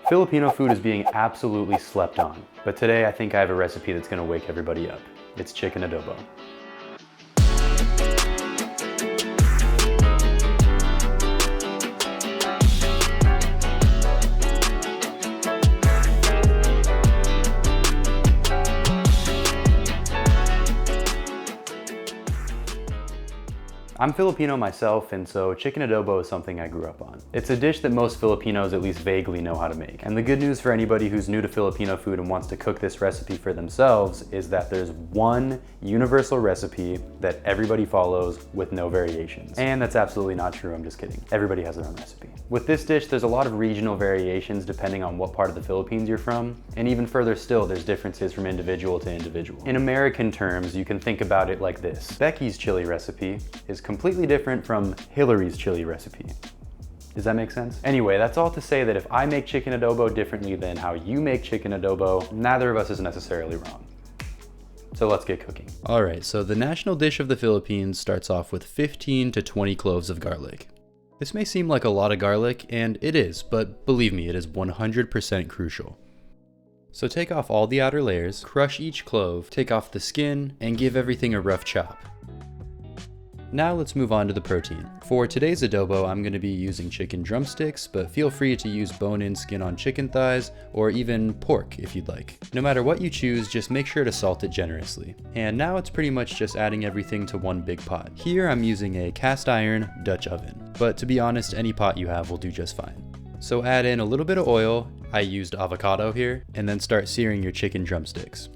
Filipino food is being absolutely slept on, but today I think I have a recipe that's gonna wake everybody up. It's chicken adobo. I'm Filipino myself, and so chicken adobo is something I grew up on. It's a dish that most Filipinos at least vaguely know how to make. And the good news for anybody who's new to Filipino food and wants to cook this recipe for themselves is that there's one universal recipe that everybody follows with no variations. And that's absolutely not true, I'm just kidding. Everybody has their own recipe. With this dish, there's a lot of regional variations depending on what part of the Philippines you're from, and even further still, there's differences from individual to individual. In American terms, you can think about it like this. Becky's chili recipe is completely different from Hillary's chili recipe. Does that make sense? Anyway, that's all to say that if I make chicken adobo differently than how you make chicken adobo, neither of us is necessarily wrong. So let's get cooking. All right, so the national dish of the Philippines starts off with 15 to 20 cloves of garlic. This may seem like a lot of garlic, and it is, but believe me, it is 100% crucial. So take off all the outer layers, crush each clove, take off the skin, and give everything a rough chop. Now let's move on to the protein. For today's adobo, I'm going to be using chicken drumsticks, but feel free to use bone-in skin on chicken thighs, or even pork if you'd like. No matter what you choose, just make sure to salt it generously. And now it's pretty much just adding everything to one big pot. Here I'm using a cast iron Dutch oven, but to be honest, any pot you have will do just fine. So add in a little bit of oil, I used avocado here, and then start searing your chicken drumsticks.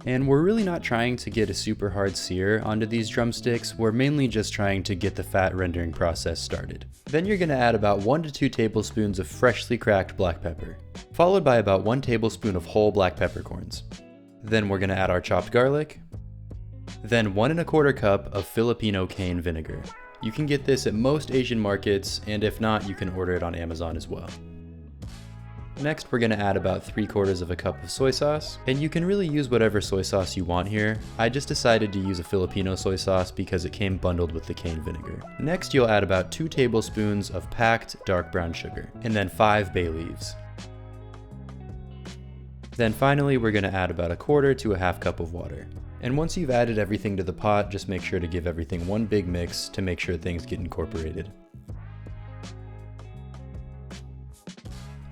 And we're really not trying to get a super hard sear onto these drumsticks, we're mainly just trying to get the fat rendering process started. Then you're gonna add about 1 to 2 tablespoons of freshly cracked black pepper, followed by about 1 tablespoon of whole black peppercorns. Then we're gonna add our chopped garlic, then 1 1/4 cup of Filipino cane vinegar. You can get this at most Asian markets, and if not, you can order it on Amazon as well. Next, we're gonna add about 3/4 cup of soy sauce, and you can really use whatever soy sauce you want here. I just decided to use a Filipino soy sauce because it came bundled with the cane vinegar. Next, you'll add about 2 tablespoons of packed dark brown sugar, and then 5 bay leaves. Then finally, we're gonna add about 1/4 to 1/2 cup of water. And once you've added everything to the pot, just make sure to give everything one big mix to make sure things get incorporated.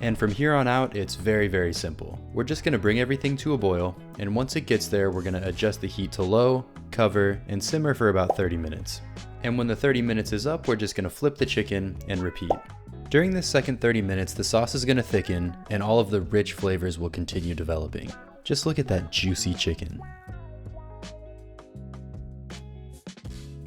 And from here on out, it's very, very simple. We're just gonna bring everything to a boil, and once it gets there, we're gonna adjust the heat to low, cover, and simmer for about 30 minutes. And when the 30 minutes is up, we're just gonna flip the chicken and repeat. During this second 30 minutes, the sauce is gonna thicken, and all of the rich flavors will continue developing. Just look at that juicy chicken.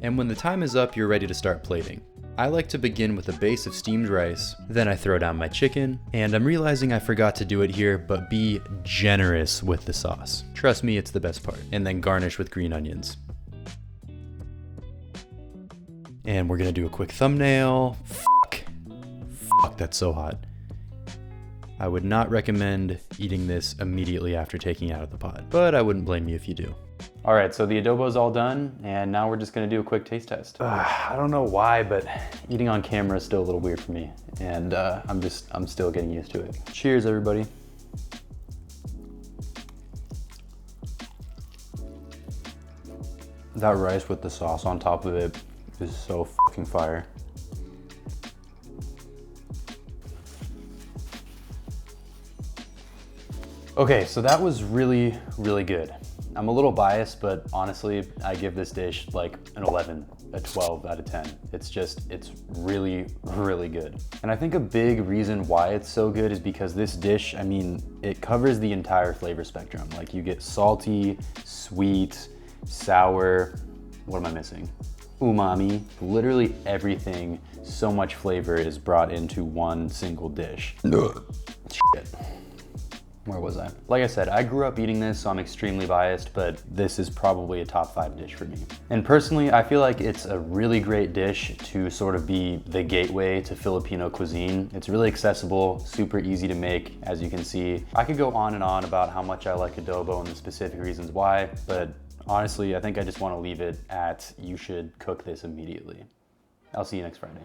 And when the time is up, you're ready to start plating. I like to begin with a base of steamed rice, then I throw down my chicken, and I'm realizing I forgot to do it here, but be generous with the sauce. Trust me, it's the best part. And then garnish with green onions. And we're gonna do a quick thumbnail. Fuck, that's so hot. I would not recommend eating this immediately after taking it out of the pot, but I wouldn't blame you if you do. All right, so the adobo's all done, and now we're just gonna do a quick taste test. I don't know why, but eating on camera is still a little weird for me, and I'm still getting used to it. Cheers, everybody. That rice with the sauce on top of it is so fucking fire. Okay, so that was really, really good. I'm a little biased, but honestly, I give this dish like an 11, a 12 out of 10. It's really, really good. And I think a big reason why it's so good is because this dish, I mean, it covers the entire flavor spectrum. Like you get salty, sweet, sour, what am I missing? Umami, literally everything, so much flavor is brought into one single dish. Shit. Where was I? Like I said, I grew up eating this, so I'm extremely biased, but this is probably a top 5 dish for me. And personally, I feel like it's a really great dish to sort of be the gateway to Filipino cuisine. It's really accessible, super easy to make, as you can see. I could go on and on about how much I like adobo and the specific reasons why, but honestly, I think I just want to leave it at you should cook this immediately. I'll see you next Friday.